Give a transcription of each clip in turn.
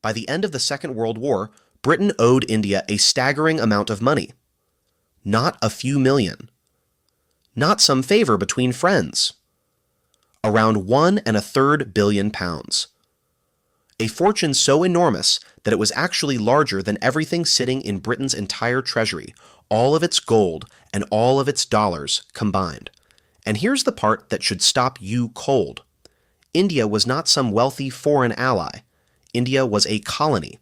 By the end of the Second World War, Britain owed India a staggering amount of money. Not a few million. Not some favor between friends. Around £1.33 billion. A fortune so enormous that it was actually larger than everything sitting in Britain's entire treasury, all of its gold and all of its dollars combined. And here's the part that should stop you cold. India was not some wealthy foreign ally. India was a colony,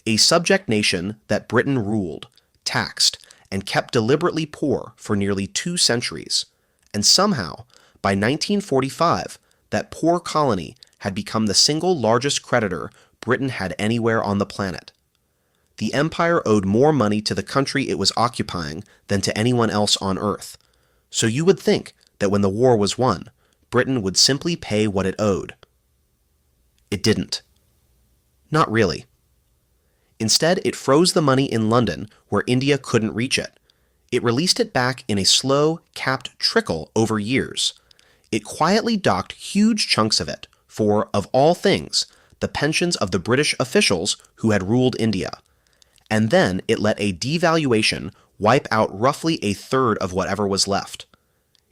a subject nation that Britain ruled, taxed, and kept deliberately poor for nearly 2 centuries. And somehow, by 1945, that poor colony had become the single largest creditor Britain had anywhere on the planet. The empire owed more money to the country it was occupying than to anyone else on Earth. So you would think that when the war was won, Britain would simply pay what it owed. It didn't. Not really. Instead, it froze the money in London where India couldn't reach it. It released it back in a slow, capped trickle over years. It quietly docked huge chunks of it for, of all things, the pensions of the British officials who had ruled India. And then it let a devaluation wipe out roughly a third of whatever was left.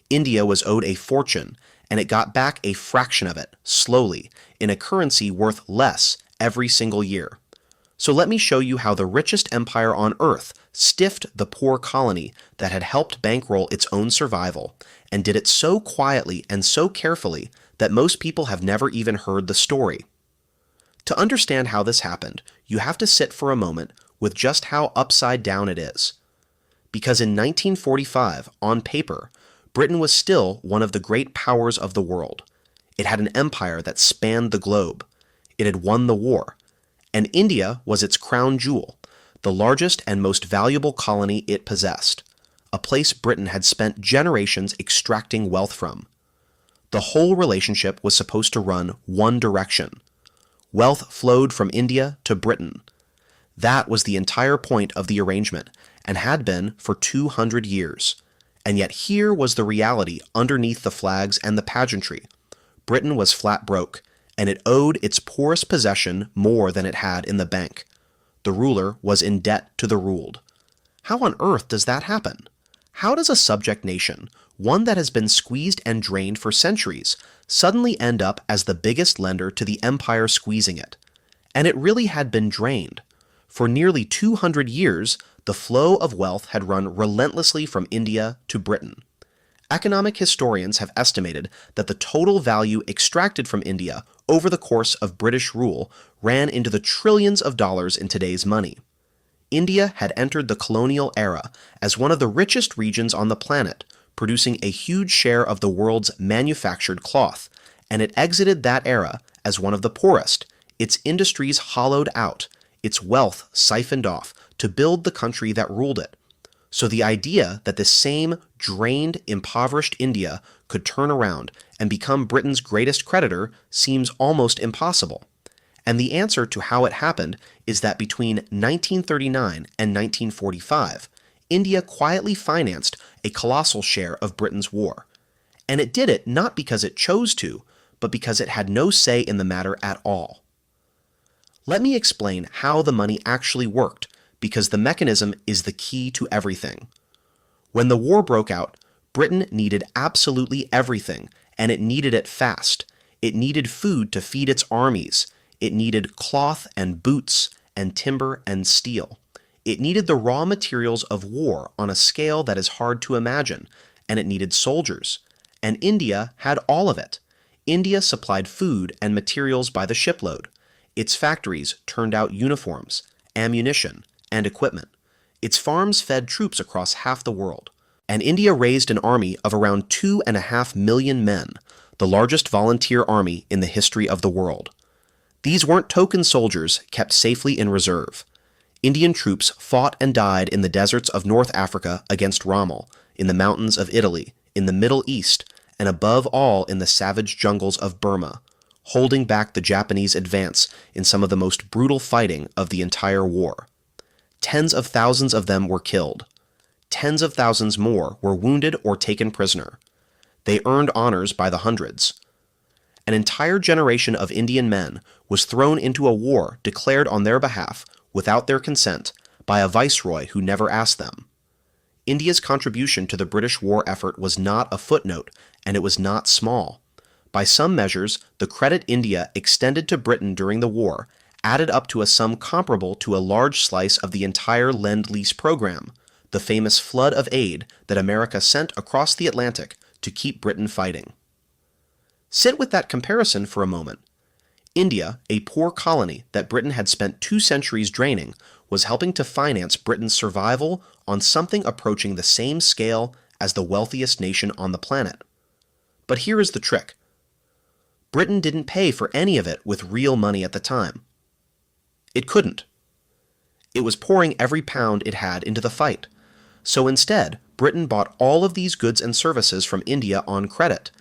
India was owed a fortune, and it got back a fraction of it, slowly, in a currency worth less every single year. So let me show you how the richest empire on Earth stiffed the poor colony that had helped bankroll its own survival, and did it so quietly and so carefully that most people have never even heard the story. To understand how this happened, you have to sit for a moment with just how upside down it is. Because in 1945, on paper, Britain was still one of the great powers of the world. It had an empire that spanned the globe. It had won the war. And India was its crown jewel, the largest and most valuable colony it possessed, a place Britain had spent generations extracting wealth from. The whole relationship was supposed to run one direction. Wealth flowed from India to Britain. That was the entire point of the arrangement, and had been for 200 years. And yet here was the reality underneath the flags and the pageantry. Britain was flat broke, and it owed its poorest possession more than it had in the bank. The ruler was in debt to the ruled. How on earth does that happen? How does a subject nation, one that has been squeezed and drained for centuries, suddenly end up as the biggest lender to the empire squeezing it? And it really had been drained. For nearly 200 years, the flow of wealth had run relentlessly from India to Britain. Economic historians have estimated that the total value extracted from India over the course of British rule ran into the trillions of dollars in today's money. India had entered the colonial era as one of the richest regions on the planet, producing a huge share of the world's manufactured cloth, and it exited that era as one of the poorest, its industries hollowed out, its wealth siphoned off to build the country that ruled it. So the idea that this same drained, impoverished India could turn around and become Britain's greatest creditor seems almost impossible. And the answer to how it happened is that between 1939 and 1945, India quietly financed a colossal share of Britain's war. And it did it not because it chose to, but because it had no say in the matter at all. Let me explain how the money actually worked, because the mechanism is the key to everything. When the war broke out, Britain needed absolutely everything, and it needed it fast. It needed food to feed its armies. It needed cloth and boots and timber and steel. It needed the raw materials of war on a scale that is hard to imagine, and it needed soldiers. And India had all of it. India supplied food and materials by the shipload. Its factories turned out uniforms, ammunition, and equipment. Its farms fed troops across half the world. And India raised an army of around 2.5 million men, the largest volunteer army in the history of the world. These weren't token soldiers kept safely in reserve. Indian troops fought and died in the deserts of North Africa against Rommel, in the mountains of Italy, in the Middle East, and above all in the savage jungles of Burma, holding back the Japanese advance in some of the most brutal fighting of the entire war. Tens of thousands of them were killed. Tens of thousands more were wounded or taken prisoner. They earned honors by the hundreds. An entire generation of Indian men was thrown into a war declared on their behalf, without their consent, by a viceroy who never asked them. India's contribution to the British war effort was not a footnote, and it was not small. By some measures, the credit India extended to Britain during the war added up to a sum comparable to a large slice of the entire Lend-Lease program, the famous flood of aid that America sent across the Atlantic to keep Britain fighting. Sit with that comparison for a moment. India, a poor colony that Britain had spent 2 centuries draining, was helping to finance Britain's survival on something approaching the same scale as the wealthiest nation on the planet. But here is the trick. Britain didn't pay for any of it with real money at the time. It couldn't. It was pouring every pound it had into the fight. So instead, Britain bought all of these goods and services from India on credit.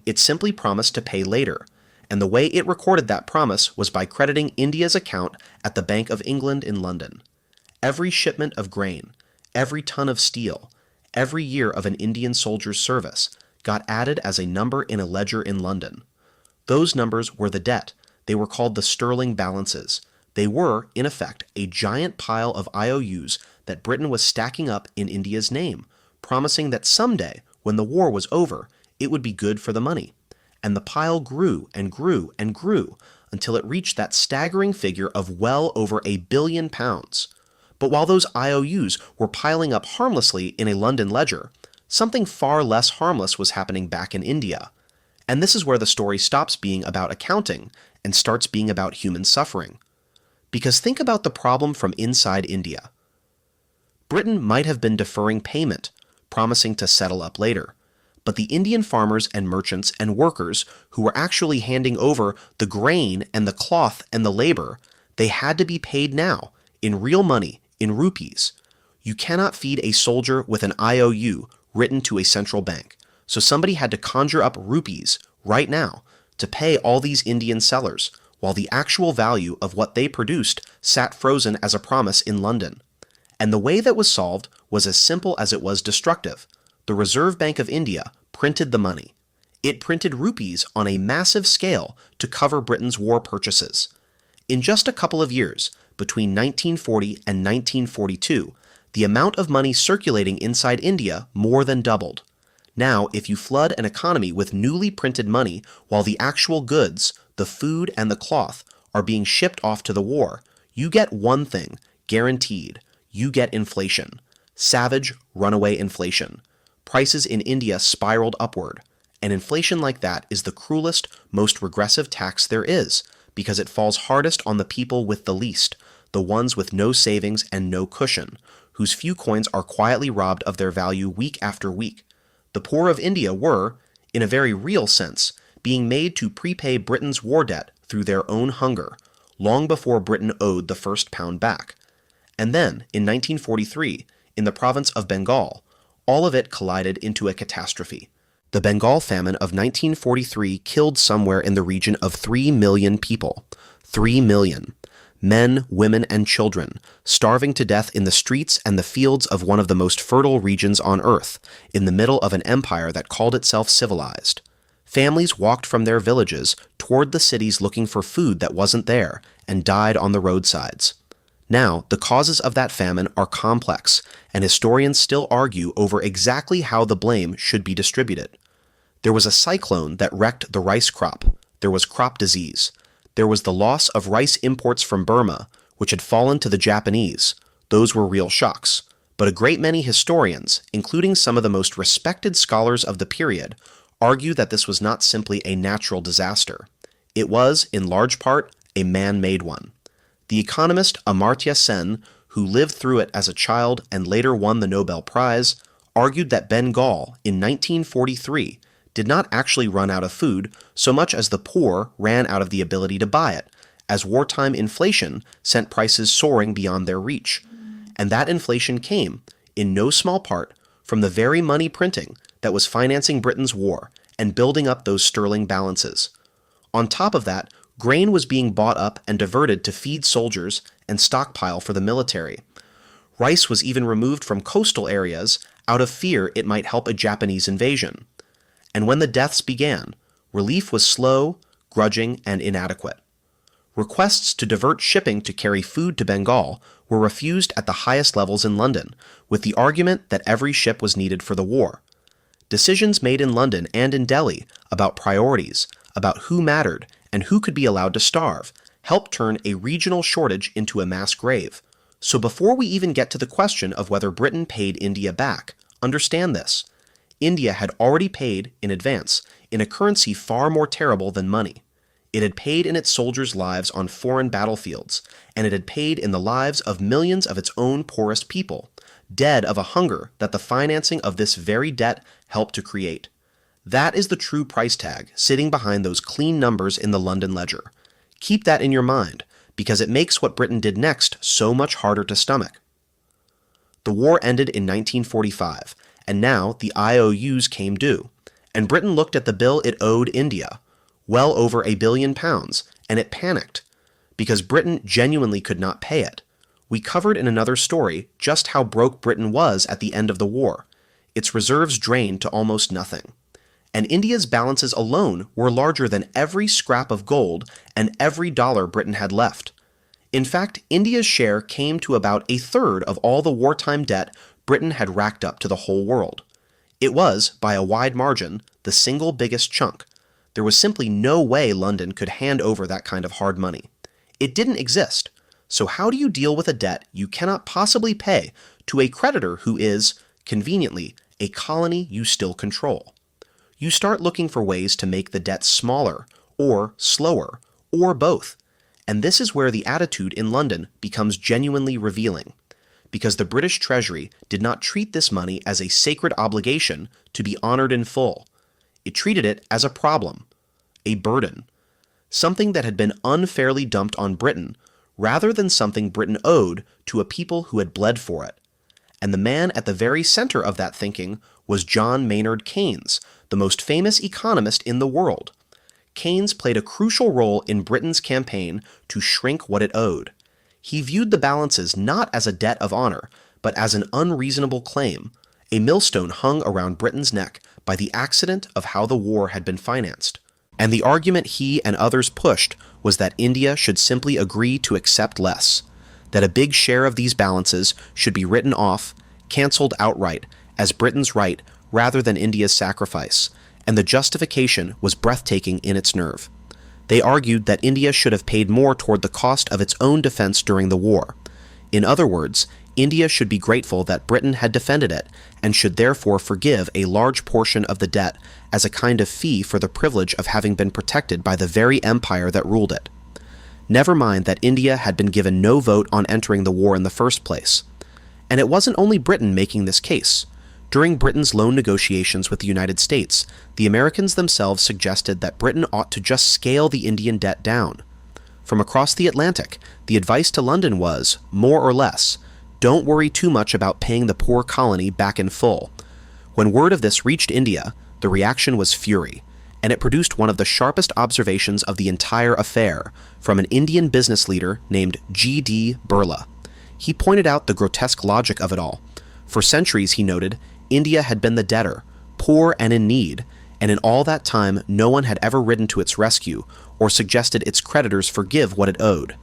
It simply promised to pay later, and the way it recorded that promise was by crediting India's account at the Bank of England in London. Every shipment of grain, every ton of steel, every year of an Indian soldier's service got added as a number in a ledger in London. Those numbers were the debt. They were called the sterling balances. They were, in effect, a giant pile of IOUs that Britain was stacking up in India's name, promising that someday, when the war was over, it would be good for the money. And the pile grew and grew and grew until it reached that staggering figure of well over £1 billion. But while those IOUs were piling up harmlessly in a London ledger, something far less harmless was happening back in India. And this is where the story stops being about accounting and starts being about human suffering. Because think about the problem from inside India. Britain might have been deferring payment, promising to settle up later. But the Indian farmers and merchants and workers who were actually handing over the grain and the cloth and the labor, they had to be paid now, in real money, in rupees. You cannot feed a soldier with an IOU written to a central bank. So somebody had to conjure up rupees right now to pay all these Indian sellers, while the actual value of what they produced sat frozen as a promise in London. And the way that was solved was as simple as it was destructive. The Reserve Bank of India printed the money. It printed rupees on a massive scale to cover Britain's war purchases. In just a couple of years, between 1940 and 1942, the amount of money circulating inside India more than doubled. Now, if you flood an economy with newly printed money while the actual goods, the food and the cloth, are being shipped off to the war, you get one thing, guaranteed. You get inflation. Savage, runaway inflation. Prices in India spiraled upward, and inflation like that is the cruelest, most regressive tax there is, because it falls hardest on the people with the least, the ones with no savings and no cushion, whose few coins are quietly robbed of their value week after week. The poor of India were, in a very real sense, being made to prepay Britain's war debt through their own hunger, long before Britain owed the first pound back. And then, in 1943, in the province of Bengal, all of it collided into a catastrophe. The Bengal famine of 1943 killed somewhere in the region of 3 million people. 3 million. Men, women, and children, starving to death in the streets and the fields of one of the most fertile regions on Earth, in the middle of an empire that called itself civilized. Families walked from their villages toward the cities looking for food that wasn't there, and died on the roadsides. Now, the causes of that famine are complex, and historians still argue over exactly how the blame should be distributed. There was a cyclone that wrecked the rice crop. There was crop disease. There was the loss of rice imports from Burma, which had fallen to the Japanese. Those were real shocks. But a great many historians, including some of the most respected scholars of the period, argue that this was not simply a natural disaster. It was, in large part, a man-made one. The economist Amartya Sen, who lived through it as a child and later won the Nobel Prize, argued that Bengal, in 1943, did not actually run out of food so much as the poor ran out of the ability to buy it, as wartime inflation sent prices soaring beyond their reach. And that inflation came, in no small part, from the very money printing that was financing Britain's war and building up those sterling balances. On top of that, grain was being bought up and diverted to feed soldiers and stockpile for the military. Rice was even removed from coastal areas out of fear it might help a Japanese invasion. And when the deaths began, relief was slow, grudging, and inadequate. Requests to divert shipping to carry food to Bengal were refused at the highest levels in London, with the argument that every ship was needed for the war. Decisions made in London and in Delhi about priorities, about who mattered, and who could be allowed to starve, helped turn a regional shortage into a mass grave. So before we even get to the question of whether Britain paid India back, understand this. India had already paid, in advance, in a currency far more terrible than money. It had paid in its soldiers' lives on foreign battlefields, and it had paid in the lives of millions of its own poorest people, dead of a hunger that the financing of this very debt helped to create. That is the true price tag sitting behind those clean numbers in the London ledger. Keep that in your mind, because it makes what Britain did next so much harder to stomach. The war ended in 1945, and now the IOUs came due, and Britain looked at the bill it owed India, well over £1 billion, and it panicked, because Britain genuinely could not pay it. We covered in another story just how broke Britain was at the end of the war. Its reserves drained to almost nothing. And India's balances alone were larger than every scrap of gold and every dollar Britain had left. In fact, India's share came to about a third of all the wartime debt Britain had racked up to the whole world. It was, by a wide margin, the single biggest chunk. There was simply no way London could hand over that kind of hard money. It didn't exist. So how do you deal with a debt you cannot possibly pay to a creditor who is, conveniently, a colony you still control? You start looking for ways to make the debt smaller, or slower, or both. And this is where the attitude in London becomes genuinely revealing, because the British Treasury did not treat this money as a sacred obligation to be honored in full. It treated it as a problem, a burden, something that had been unfairly dumped on Britain, rather than something Britain owed to a people who had bled for it. And the man at the very center of that thinking was John Maynard Keynes, the most famous economist in the world. Keynes played a crucial role in Britain's campaign to shrink what it owed. He viewed the balances not as a debt of honor, but as an unreasonable claim, a millstone hung around Britain's neck by the accident of how the war had been financed. And the argument he and others pushed was that India should simply agree to accept less, that a big share of these balances should be written off, cancelled outright, as Britain's right rather than India's sacrifice, and the justification was breathtaking in its nerve. They argued that India should have paid more toward the cost of its own defense during the war. In other words, India should be grateful that Britain had defended it, and should therefore forgive a large portion of the debt as a kind of fee for the privilege of having been protected by the very empire that ruled it. Never mind that India had been given no vote on entering the war in the first place. And it wasn't only Britain making this case. During Britain's loan negotiations with the United States, the Americans themselves suggested that Britain ought to just scale the Indian debt down. From across the Atlantic, the advice to London was, more or less, don't worry too much about paying the poor colony back in full. When word of this reached India, the reaction was fury, and it produced one of the sharpest observations of the entire affair from an Indian business leader named G.D. Birla. He pointed out the grotesque logic of it all. For centuries, he noted, India had been the debtor, poor and in need, and in all that time no one had ever ridden to its rescue or suggested its creditors forgive what it owed.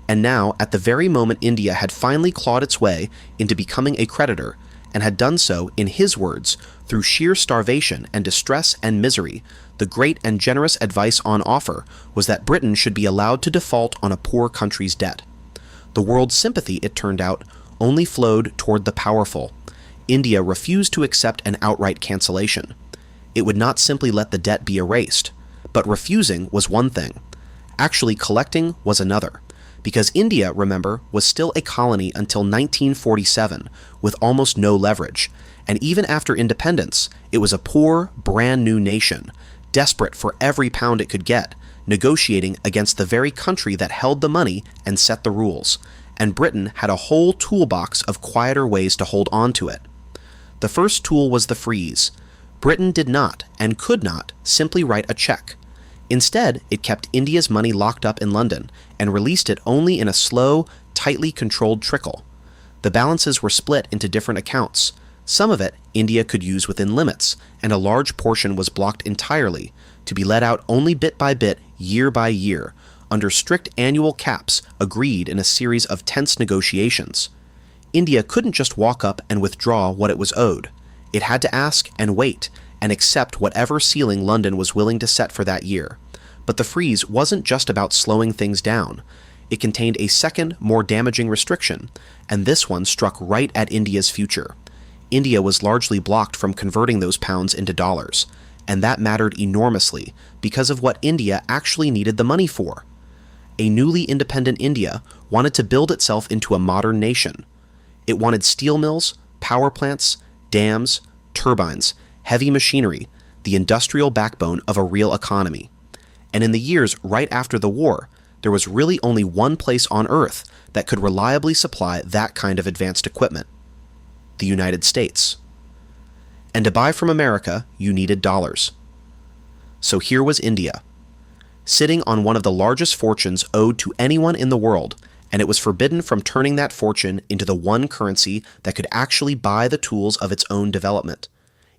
And now, at the very moment India had finally clawed its way into becoming a creditor, and had done so, in his words, through sheer starvation and distress and misery, the great and generous advice on offer was that Britain should be allowed to default on a poor country's debt. The world's sympathy, it turned out, only flowed toward the powerful. India refused to accept an outright cancellation. It would not simply let the debt be erased, but refusing was one thing. Actually collecting was another. Because India, remember, was still a colony until 1947, with almost no leverage, and even after independence, it was a poor, brand new nation, desperate for every pound it could get, negotiating against the very country that held the money and set the rules, and Britain had a whole toolbox of quieter ways to hold on to it. The first tool was the freeze. Britain did not, and could not, simply write a check. Instead, it kept India's money locked up in London, and released it only in a slow, tightly controlled trickle. The balances were split into different accounts, Some of it India could use within limits, and a large portion was blocked entirely, to be let out only bit by bit, year by year, under strict annual caps agreed in a series of tense negotiations. India couldn't just walk up and withdraw what it was owed. It had to ask and wait, and accept whatever ceiling London was willing to set for that year. But the freeze wasn't just about slowing things down. It contained a second, more damaging restriction, and this one struck right at India's future. India was largely blocked from converting those pounds into dollars, and that mattered enormously because of what India actually needed the money for. A newly independent India wanted to build itself into a modern nation. It wanted steel mills, power plants, dams, turbines, heavy machinery, the industrial backbone of a real economy. And in the years right after the war, there was really only one place on Earth that could reliably supply that kind of advanced equipment: the United States. And to buy from America, you needed dollars. So here was India, sitting on one of the largest fortunes owed to anyone in the world, and it was forbidden from turning that fortune into the one currency that could actually buy the tools of its own development.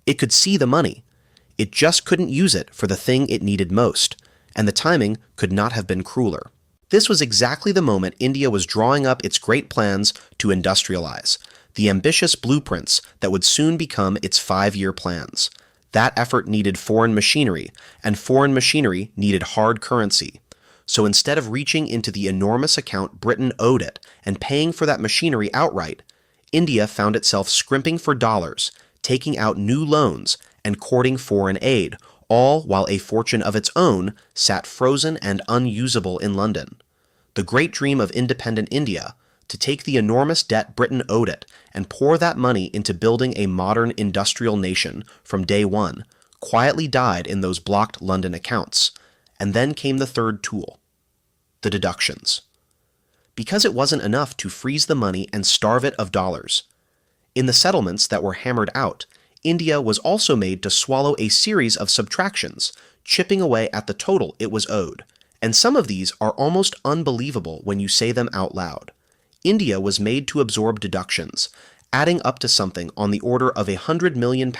It could see the money. It just couldn't use it for the thing it needed most, and the timing could not have been crueler. This was exactly the moment India was drawing up its great plans to industrialize, the ambitious blueprints that would soon become its 5-year plans. That effort needed foreign machinery, and foreign machinery needed hard currency. So instead of reaching into the enormous account Britain owed it and paying for that machinery outright, India found itself scrimping for dollars, taking out new loans, and courting foreign aid, all while a fortune of its own sat frozen and unusable in London. The great dream of independent India, to take the enormous debt Britain owed it and pour that money into building a modern industrial nation from day one, quietly died in those blocked London accounts. And then came the third tool: the deductions. Because it wasn't enough to freeze the money and starve it of dollars. In the settlements that were hammered out, India was also made to swallow a series of subtractions, chipping away at the total it was owed, and some of these are almost unbelievable when you say them out loud. India was made to absorb deductions, adding up to something on the order of £100 million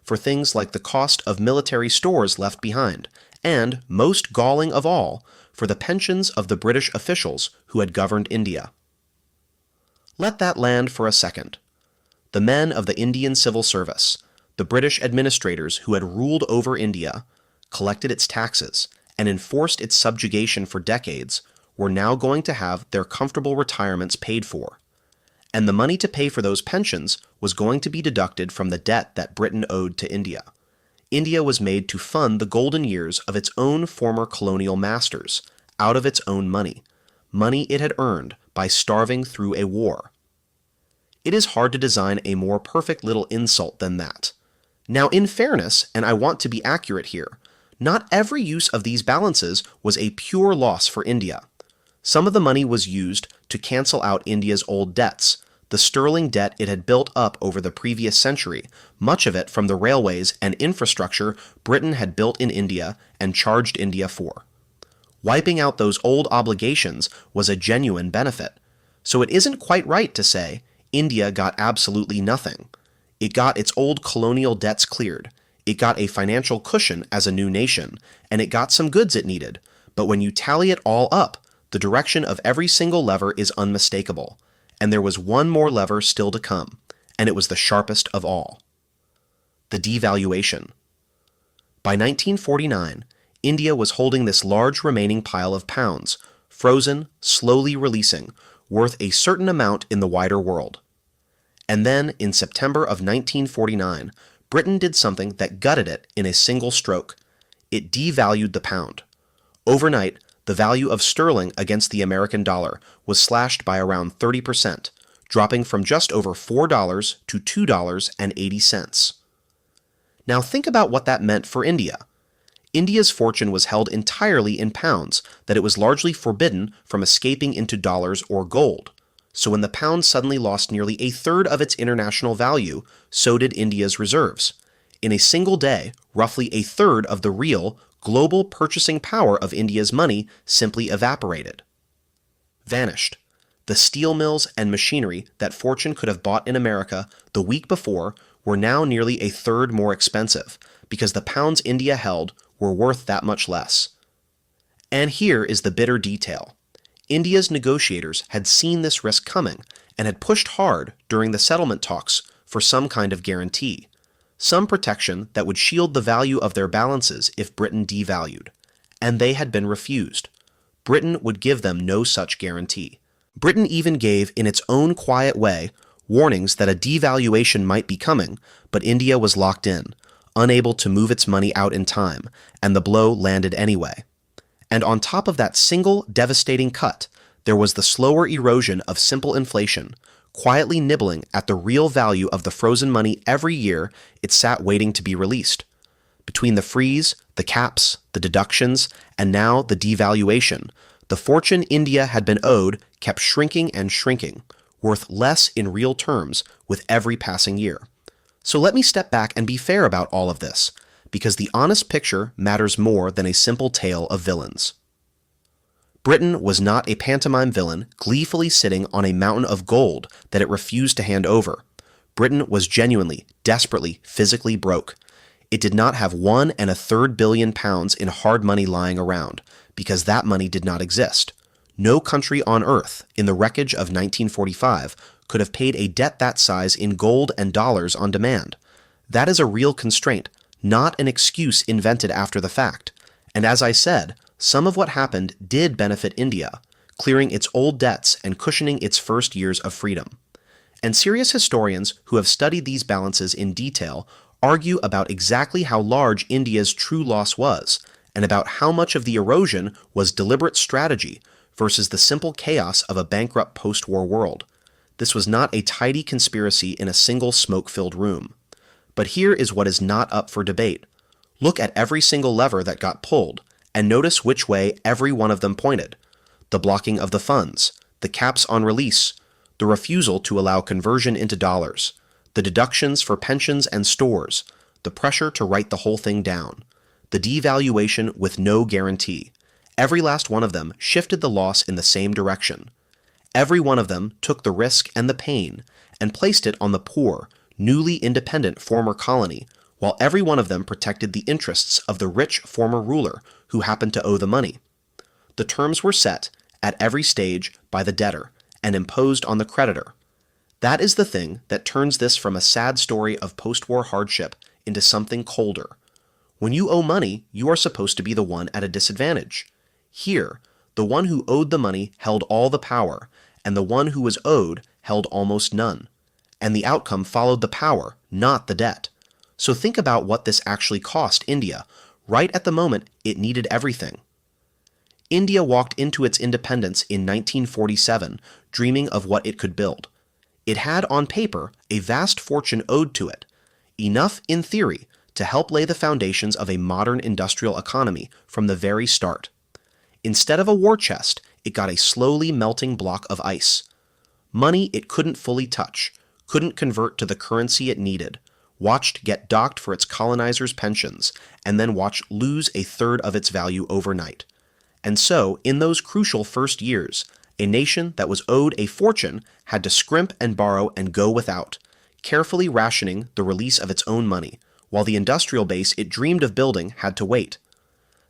for things like the cost of military stores left behind, and, most galling of all, for the pensions of the British officials who had governed India. Let that land for a second. The men of the Indian civil service, the British administrators who had ruled over India, collected its taxes, and enforced its subjugation for decades, were now going to have their comfortable retirements paid for. And the money to pay for those pensions was going to be deducted from the debt that Britain owed to India. India was made to fund the golden years of its own former colonial masters, out of its own money it had earned by starving through a war. It is hard to design a more perfect little insult than that. Now, in fairness, and I want to be accurate here, not every use of these balances was a pure loss for India. Some of the money was used to cancel out India's old debts, the sterling debt it had built up over the previous century, much of it from the railways and infrastructure Britain had built in India and charged India for. Wiping out those old obligations was a genuine benefit, so it isn't quite right to say India got absolutely nothing. It got its old colonial debts cleared, it got a financial cushion as a new nation, and it got some goods it needed, but when you tally it all up, the direction of every single lever is unmistakable, and there was one more lever still to come, and it was the sharpest of all: the devaluation. By 1949, India was holding this large remaining pile of pounds, frozen, slowly releasing, worth a certain amount in the wider world. And then, in September of 1949, Britain did something that gutted it in a single stroke. It devalued the pound. Overnight, the value of sterling against the American dollar was slashed by around 30%, dropping from just over $4 to $2.80. Now think about what that meant for India. India's fortune was held entirely in pounds that it was largely forbidden from escaping into dollars or gold. So when the pound suddenly lost nearly a third of its international value, so did India's reserves. In a single day, roughly a third of the real, global purchasing power of India's money simply evaporated. Vanished. The steel mills and machinery that Fortune could have bought in America the week before were now nearly a third more expensive, because the pounds India held were worth that much less. And here is the bitter detail. India's negotiators had seen this risk coming and had pushed hard during the settlement talks for some kind of guarantee, some protection that would shield the value of their balances if Britain devalued. And they had been refused. Britain would give them no such guarantee. Britain even gave, in its own quiet way, warnings that a devaluation might be coming, but India was locked in, unable to move its money out in time, and the blow landed anyway. And on top of that single devastating cut, there was the slower erosion of simple inflation, quietly nibbling at the real value of the frozen money every year it sat waiting to be released. Between the freeze, the caps, the deductions, and now the devaluation, the fortune India had been owed kept shrinking and shrinking, worth less in real terms with every passing year. So let me step back and be fair about all of this, because the honest picture matters more than a simple tale of villains. Britain was not a pantomime villain gleefully sitting on a mountain of gold that it refused to hand over. Britain was genuinely, desperately, physically broke. It did not have £1.33 billion in hard money lying around, because that money did not exist. No country on earth, in the wreckage of 1945, could have paid a debt that size in gold and dollars on demand. That is a real constraint, not an excuse invented after the fact. And as I said, some of what happened did benefit India, clearing its old debts and cushioning its first years of freedom. And serious historians who have studied these balances in detail argue about exactly how large India's true loss was, and about how much of the erosion was deliberate strategy versus the simple chaos of a bankrupt post-war world. This was not a tidy conspiracy in a single smoke-filled room. But here is what is not up for debate. Look at every single lever that got pulled, and notice which way every one of them pointed. The blocking of the funds, the caps on release, the refusal to allow conversion into dollars, the deductions for pensions and stores, the pressure to write the whole thing down, the devaluation with no guarantee. Every last one of them shifted the loss in the same direction. Every one of them took the risk and the pain and placed it on the poor, newly independent former colony, while every one of them protected the interests of the rich former ruler who happened to owe the money. The terms were set, at every stage, by the debtor, and imposed on the creditor. That is the thing that turns this from a sad story of post-war hardship into something colder. When you owe money, you are supposed to be the one at a disadvantage. Here, the one who owed the money held all the power, and the one who was owed held almost none. And the outcome followed the power, not the debt. So think about what this actually cost India, right at the moment it needed everything. India walked into its independence in 1947, dreaming of what it could build. It had on paper a vast fortune owed to it, enough in theory to help lay the foundations of a modern industrial economy from the very start. Instead of a war chest, it got a slowly melting block of ice. Money it couldn't fully touch, couldn't convert to the currency it needed, watched get docked for its colonizers' pensions, and then watched lose a third of its value overnight. And so, in those crucial first years, a nation that was owed a fortune had to scrimp and borrow and go without, carefully rationing the release of its own money, while the industrial base it dreamed of building had to wait.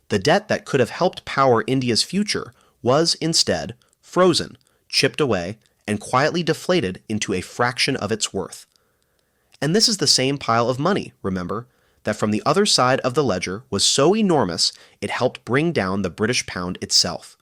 The debt that could have helped power India's future was, instead, frozen, chipped away, and quietly deflated into a fraction of its worth. And this is the same pile of money, remember, that from the other side of the ledger was so enormous it helped bring down the British pound itself.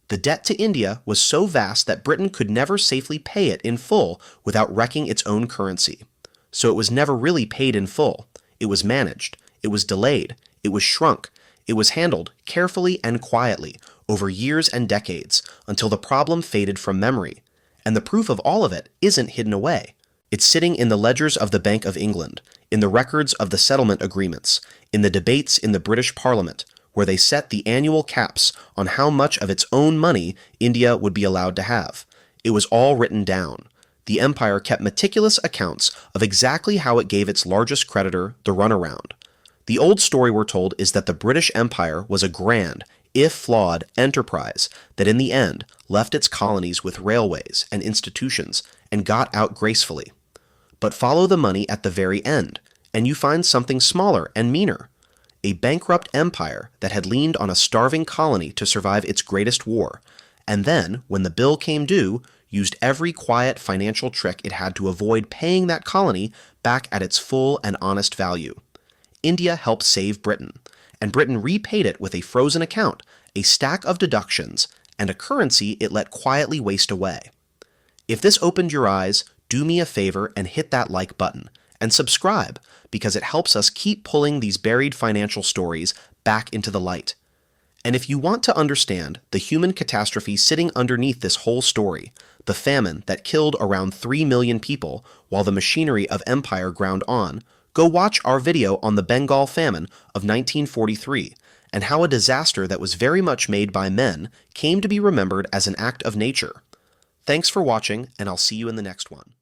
The debt to India was so vast that Britain could never safely pay it in full without wrecking its own currency. So it was never really paid in full. It was managed. It was delayed. It was shrunk. It was handled carefully and quietly over years and decades until the problem faded from memory. And the proof of all of it isn't hidden away. It's sitting in the ledgers of the Bank of England, in the records of the settlement agreements, in the debates in the British Parliament, where they set the annual caps on how much of its own money India would be allowed to have. It was all written down. The empire kept meticulous accounts of exactly how it gave its largest creditor the runaround. The old story we're told is that the British Empire was a grand, if flawed, enterprise that in the end left its colonies with railways and institutions and got out gracefully. But follow the money at the very end, and you find something smaller and meaner. A bankrupt empire that had leaned on a starving colony to survive its greatest war, and then, when the bill came due, used every quiet financial trick it had to avoid paying that colony back at its full and honest value. India helped save Britain, and Britain repaid it with a frozen account, a stack of deductions, and a currency it let quietly waste away. If this opened your eyes, do me a favor and hit that like button, and subscribe, because it helps us keep pulling these buried financial stories back into the light. And if you want to understand the human catastrophe sitting underneath this whole story, the famine that killed around 3 million people while the machinery of empire ground on, go watch our video on the Bengal famine of 1943 and how a disaster that was very much made by men came to be remembered as an act of nature. Thanks for watching, and I'll see you in the next one.